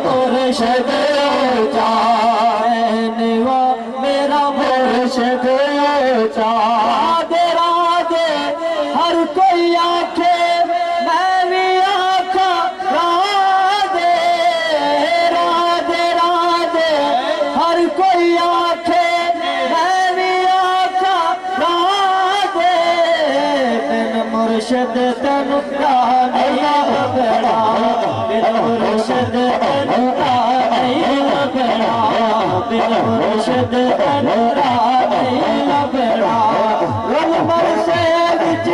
مرشد اونچا نیوا میرا مرشد اونچا راجے راجے ہر کوئی آنکھے میں بھی آنکھا راجے راجے راجے ہر کوئی آنکھے میں بھی آنکھا راجے بن مرشد تن نہیں بڑا بن مرشد تن نہیں بڑا بن مرشد تن نہیں بڑا رل مرشد